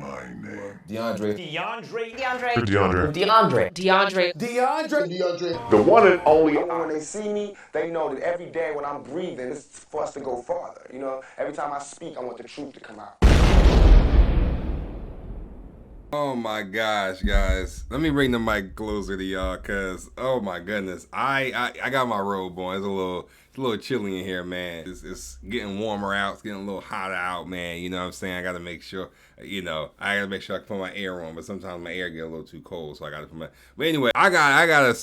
my name. DeOndre. DeOndre. DeOndre. DeOndre. DeOndre. DeOndre. The one and only. When they see me, they know that every day when I'm breathing, it's for us to go farther. You know, every time I speak, I want the truth to come out. Oh my gosh, guys. Let me bring the mic closer to y'all, cause oh my goodness. I got my robe on. It's a little chilly in here, man. It's getting warmer out, it's getting a little hotter out, man. You know what I'm saying? I gotta make sure, I can put my air on, but sometimes my air get a little too cold, so I gotta put my but anyway, I got a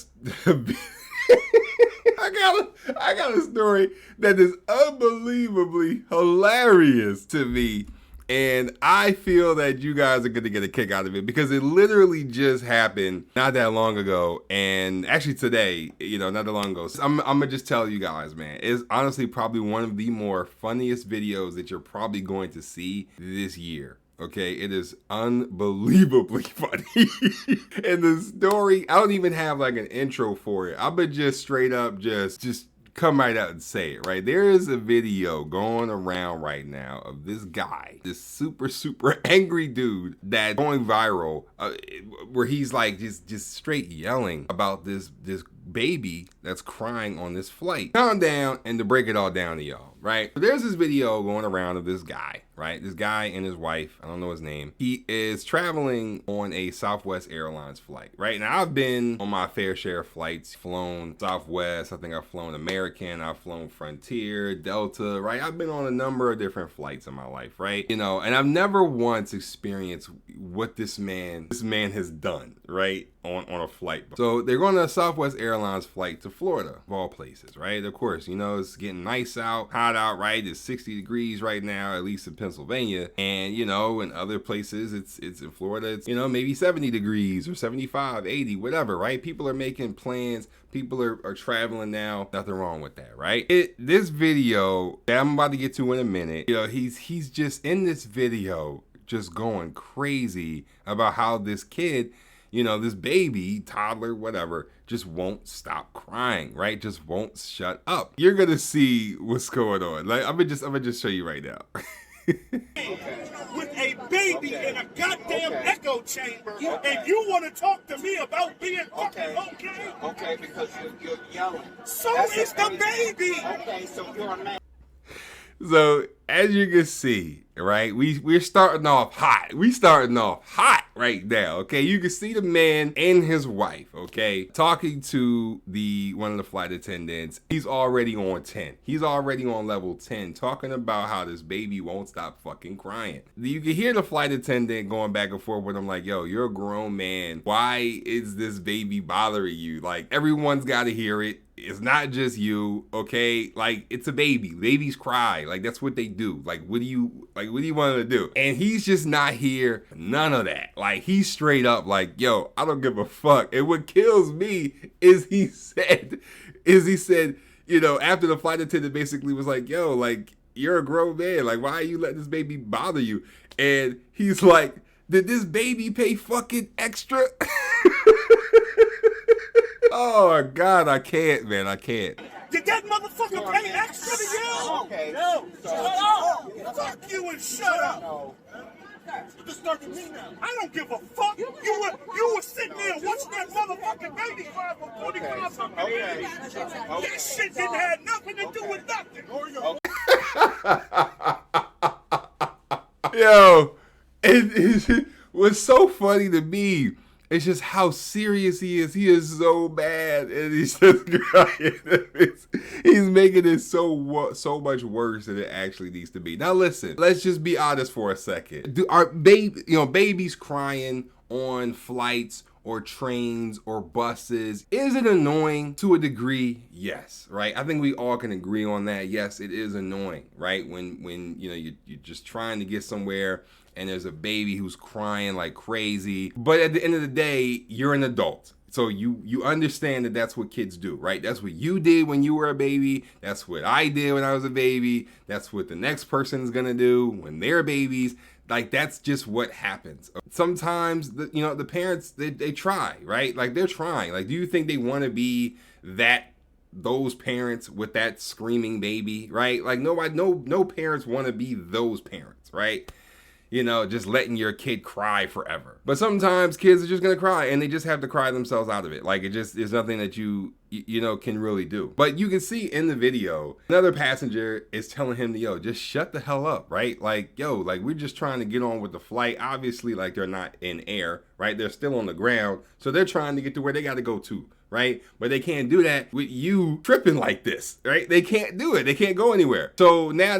I got a story that is unbelievably hilarious to me. And I feel that you guys are going to get a kick out of it because it literally just happened not that long ago. And actually today, not that long ago. So I'm going to just tell you guys, man, it's honestly probably one of the more funniest videos that you're probably going to see this year. Okay, it is unbelievably funny. And the story, I don't even have like an intro for it. I'm going to just straight up just come right out and say it, right? There is a video going around right now of this guy, this super angry dude that's going viral, where he's like just straight yelling about this baby that's crying on this flight. Calm down, and to break it all down to y'all, right? There's this video going around of this guy, right? This guy and his wife, I don't know his name. He is traveling on a Southwest Airlines flight, right? Now I've been on my fair share of flights, flown Southwest, I think I've flown American, I've flown Frontier, Delta, right? I've been on a number of different flights in my life, right? And I've never once experienced what this man has done, right? On a flight. So they're going on a Southwest Airlines flight to Florida, of all places, right? Of course, it's getting nice out, hot out, right? It's 60 degrees right now, at least in Pennsylvania. And, in other places, it's in Florida, it's, maybe 70 degrees or 75, 80, whatever, right? People are making plans. People are traveling now. Nothing wrong with that, right? This video that I'm about to get to in a minute, he's just in this video just going crazy about how this kid, this baby, toddler, whatever, just won't stop crying, right? Just won't shut up. You're gonna see what's going on. Like I'm gonna just show you right now. With a baby in a goddamn echo chamber, and you want to talk to me about being fucking okay? Okay, because you're yelling. So is the baby. Okay, so you're a man. So as you can see, right, we're starting off hot. We starting off hot right now, okay? You can see the man and his wife, okay, talking to one of the flight attendants. He's already on 10. He's already on level 10, talking about how this baby won't stop fucking crying. You can hear the flight attendant going back and forth with him like, yo, you're a grown man. Why is this baby bothering you? Like, everyone's got to hear it. It's not just you, okay? Like, it's a baby. Babies cry. Like, that's what they do. Like, what do you want to do? And he's just not here. None of that. Like, he's straight up like, yo, I don't give a fuck. And what kills me is he said, after the flight attendant basically was like, yo, like, you're a grown man. Like, why are you letting this baby bother you? And he's like, did this baby pay fucking extra? Oh my God, I can't, man, I can't. Did that motherfucker pay extra to you? Okay. No. Shut up. Fuck you and shut up. No. I don't give a fuck. You were sitting there watching that motherfucking baby cry for 45 fucking minutes. That shit didn't have nothing to do with nothing. Yo, it was so funny to me. It's just how serious he is. He is so bad, and he's just crying. He's making it so much worse than it actually needs to be. Now, listen. Let's just be honest for a second. Are babies crying on flights or trains or buses? Is it annoying to a degree? Yes, right? I think we all can agree on that. Yes, it is annoying, right? When you're just trying to get somewhere and there's a baby who's crying like crazy. But at the end of the day, you're an adult. So you understand that that's what kids do, right? That's what you did when you were a baby. That's what I did when I was a baby. That's what the next person's gonna do when they're babies. Like, that's just what happens. Sometimes the parents, they try, right? Like, they're trying. Like, do you think they want to be those parents with that screaming baby, right? Like, no parents want to be those parents, right? you know, just letting your kid cry forever. But sometimes kids are just gonna cry and they just have to cry themselves out of it. Like, it just is nothing that you know, can really do. But you can see in the video, another passenger is telling him, yo, just shut the hell up, right? Like, yo, like, we're just trying to get on with the flight. Obviously, like, they're not in air, right? They're still on the ground. So they're trying to get to where they gotta go to, right? But they can't do that with you tripping like this, right? They can't do it. They can't go anywhere. So now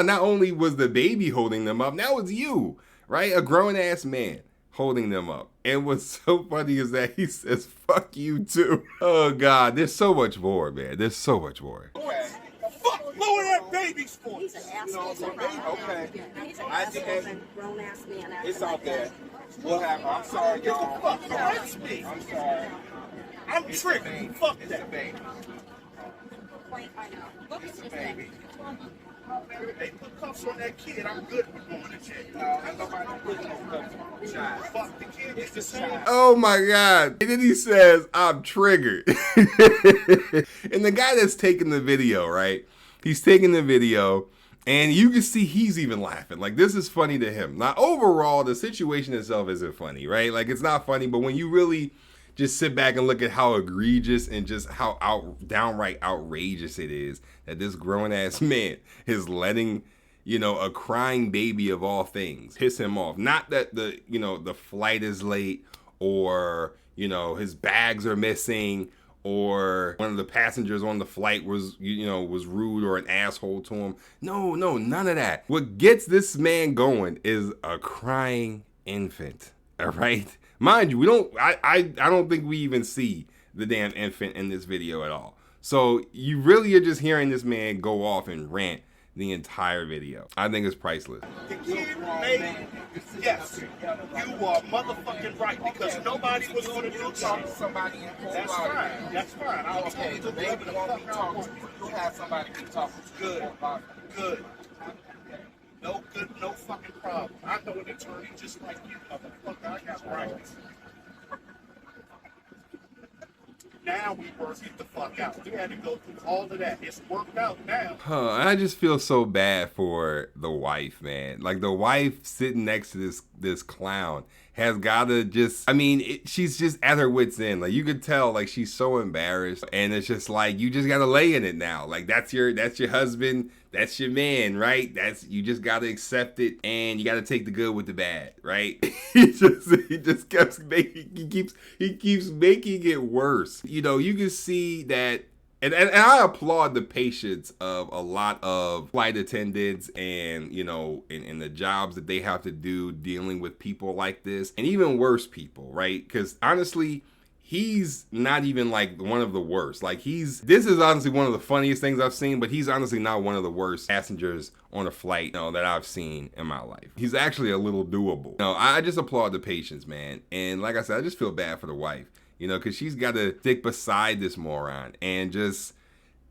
not only was the baby holding them up, now it's you, right? A grown ass man holding them up. And what's so funny is that he says, fuck you too. Oh God, there's so much more, man. There's so much more. Okay. Fuck, lower that baby's voice. He's an asshole. Okay. He's an I think asshole, grown ass man. it's out there. What happened? I'm sorry, y'all. Fuck, arrest me. I'm sorry. I'm triggered. Fuck that. Baby. Baby. They put cuffs on that kid. I'm good with going to jail. Ain't nobody putting no cuffs on the child. Fuck the kid. It's the same. Oh my God. And then he says, I'm triggered. And the guy that's taking the video, right? He's taking the video and you can see he's even laughing. Like, this is funny to him. Now, overall, the situation itself isn't funny, right? Like, it's not funny, but when you really just sit back and look at how egregious and just how downright outrageous it is that this grown ass man is letting, you know, a crying baby of all things piss him off. Not that the flight is late or, you know, his bags are missing or one of the passengers on the flight was rude or an asshole to him. No, none of that. What gets this man going is a crying infant. All right. Mind you, I don't think we even see the damn infant in this video at all. So you really are just hearing this man go off and rant the entire video. I think it's priceless. The kid made, yes, you are motherfucking right because nobody was going to do Talk to that. somebody in cold That's water. fine. That's fine. I'll tell Okay, you the the baby baby won't be talking to you. You'll have somebody be talking to you. Good. No good, no fucking problem. I know an attorney just like you, motherfucker. I got rights. Now we work it the fuck out. We had to go through all of that. It's worked out now. I just feel so bad for the wife, man. Like, the wife sitting next to this clown has gotta just, I mean, she's just at her wit's end. Like, you could tell, like, she's so embarrassed, and it's just like, you just gotta lay in it now. Like, that's your husband, that's your man, right? You just gotta accept it, and you gotta take the good with the bad, right? he keeps making it worse. You know, you can see that. And I applaud the patience of a lot of flight attendants and, you know, in the jobs that they have to do dealing with people like this and even worse people, right? Because honestly, he's not even like one of the worst. Like, this is honestly one of the funniest things I've seen, but he's honestly not one of the worst passengers on a flight, you know, that I've seen in my life. He's actually a little doable. No, I just applaud the patience, man. And like I said, I just feel bad for the wife. You know, because she's got to stick beside this moron and just,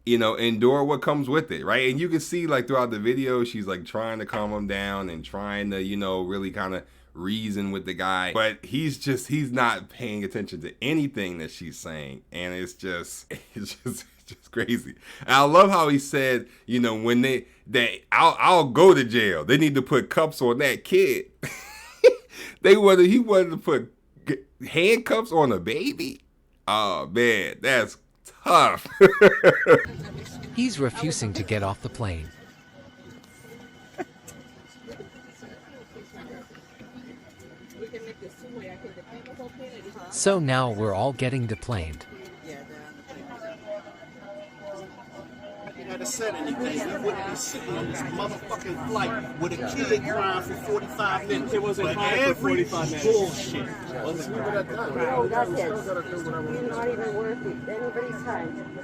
you know, endure what comes with it, right? And you can see, like, throughout the video, she's, like, trying to calm him down and trying to, you know, really kind of reason with the guy. But he's not paying attention to anything that she's saying. And it's just crazy. And I love how he said, you know, when I'll go to jail. They need to put cuffs on that kid. He wanted to put handcuffs on a baby? Oh man, that's tough. He's refusing to get off the plane. So now we're all getting deplaned. Had have said anything, we wouldn't be sitting on this motherfucking flight with a kid crying for 45 minutes. It wasn't crying for 45 minutes. Bullshit. No, that's it. You're not even worth it. Anybody's time.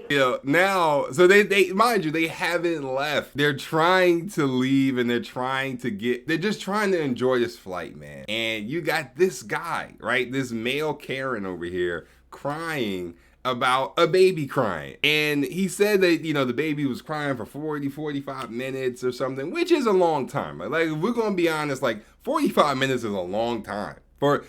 You know, now, so they mind you, they haven't left. They're trying to leave and they're just trying to enjoy this flight, man. And you got this guy, right? This male Karen over here crying about a baby crying. And he said that, you know, the baby was crying for 45 minutes or something, which is a long time. Like, if we're going to be honest, like 45 minutes is a long time. For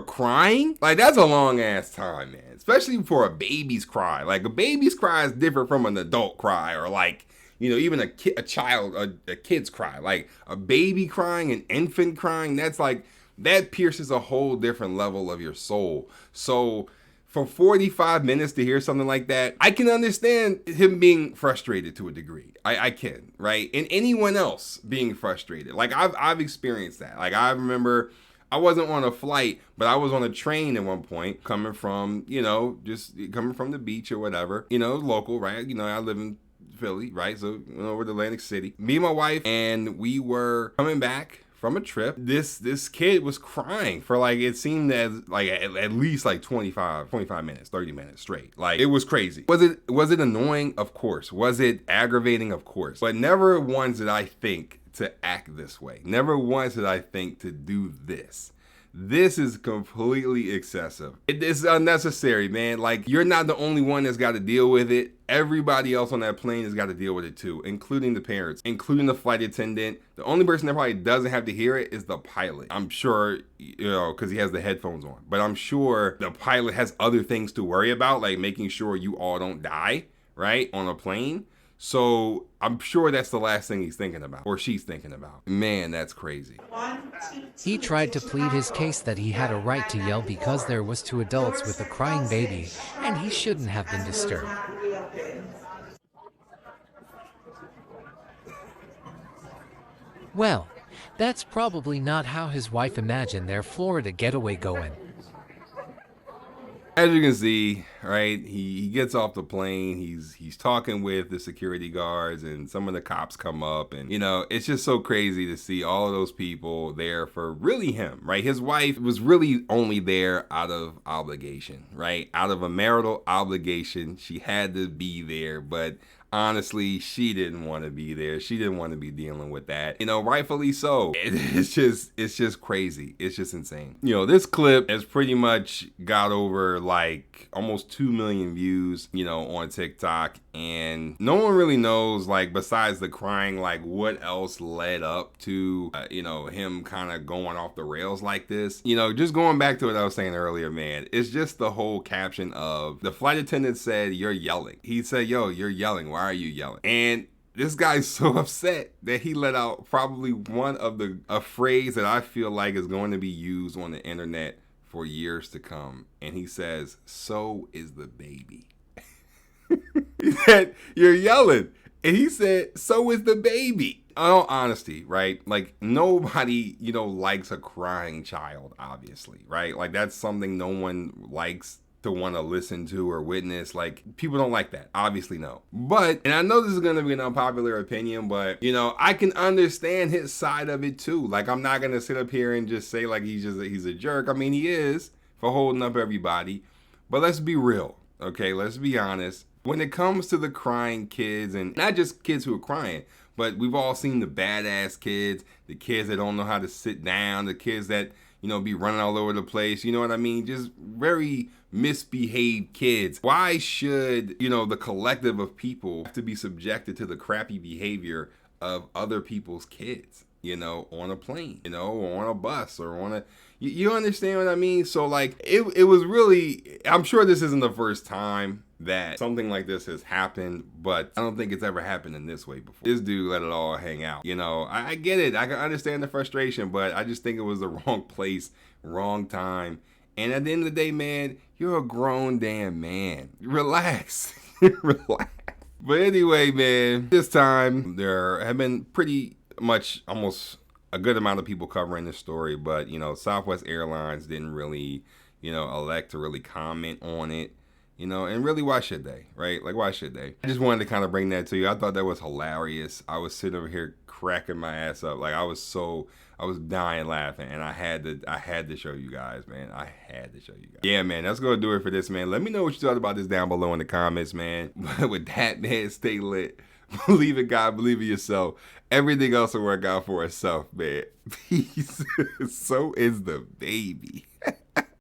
crying, like, that's a long ass time, man. Especially for a baby's cry. Like, a baby's cry is different from an adult cry, or like, You know, even a kid's cry, like a baby crying, an infant crying, that's like, that pierces a whole different level of your soul. So for 45 minutes to hear something like that, I can understand him being frustrated to a degree. I can, right? And anyone else being frustrated. Like I've experienced that. Like I remember I wasn't on a flight, but I was on a train at one point coming from, you know, just coming from the beach or whatever, you know, local, right? You know, I live in Philly, right? So, you know, we're in Atlantic City. Me and my wife, and we were coming back from a trip. This kid was crying for like, it seemed as like at least like 25 minutes, 30 minutes straight. Like it was crazy. Was it annoying? Of course. Was it aggravating? Of course. But never once did I think to act this way. Never once did I think to do this. This is completely excessive. It is unnecessary, man. Like, you're not the only one that's got to deal with it. Everybody else on that plane has got to deal with it too, including the parents, including the flight attendant. The only person that probably doesn't have to hear it is the pilot. I'm sure, you know, because he has the headphones on. But I'm sure the pilot has other things to worry about, like making sure you all don't die, right, on a plane. So I'm sure that's the last thing he's thinking about, or she's thinking about. Man, that's crazy. He tried to plead his case that he had a right to yell because there was 2 adults with a crying baby, and he shouldn't have been disturbed. Well, that's probably not how his wife imagined their Florida getaway going. As you can see, right, he gets off the plane, he's talking with the security guards, and some of the cops come up, and, you know, it's just so crazy to see all of those people there for really him, right? His wife was really only there out of obligation, right? Out of a marital obligation, she had to be there, but honestly, she didn't want to be there. She didn't want to be dealing with that. You know, rightfully so. It's just crazy. It's just insane. You know, this clip has pretty much got over like almost 2 million views, you know, on TikTok. And no one really knows, like, besides the crying, like what else led up to, you know, him kind of going off the rails like this. You know, just going back to what I was saying earlier, man, it's just the whole caption of the flight attendant said, "You're yelling." He said, "Yo, you're yelling. Why are you yelling?" And this guy's so upset that he let out probably one of a phrase that I feel like is going to be used on the internet for years to come. And he says, "So is the baby." He said, "You're yelling." And he said, "So is the baby." In all honesty, right? Like, nobody, you know, likes a crying child, obviously, right? Like, that's something no one likes to want to listen to or witness. Like, people don't like that, obviously. No. But, and I know this is going to be an unpopular opinion, but, you know, I can understand his side of it too. Like, I'm not going to sit up here and just say like he's a jerk. I mean, he is, for holding up everybody, but let's be real, okay? Let's be honest. When it comes to the crying kids, and not just kids who are crying, but we've all seen the badass kids, the kids that don't know how to sit down, the kids that, you know, be running all over the place, you know what I mean? Just very misbehaved kids. Why should, you know, the collective of people have to be subjected to the crappy behavior of other people's kids, you know, on a plane, you know, or on a bus, or on a, you understand what I mean? So like, it was really, I'm sure this isn't the first time that something like this has happened, but I don't think it's ever happened in this way before. This dude let it all hang out. You know, I get it. I can understand the frustration, but I just think it was the wrong place, wrong time. And at the end of the day, man, you're a grown damn man. Relax. Relax. But anyway, man, this time there have been pretty much almost a good amount of people covering this story, but, you know, Southwest Airlines didn't really, you know, elect to really comment on it. You know, and really, why should they, right? Like, why should they? I just wanted to kind of bring that to you. I thought that was hilarious. I was sitting over here cracking my ass up. Like, I was dying laughing, and I had to show you guys, man. I had to show you guys. Yeah, man, that's going to do it for this, man. Let me know what you thought about this down below in the comments, man. But with that, man, stay lit. Believe in God, believe in yourself. Everything else will work out for itself, man. Peace. So is the baby.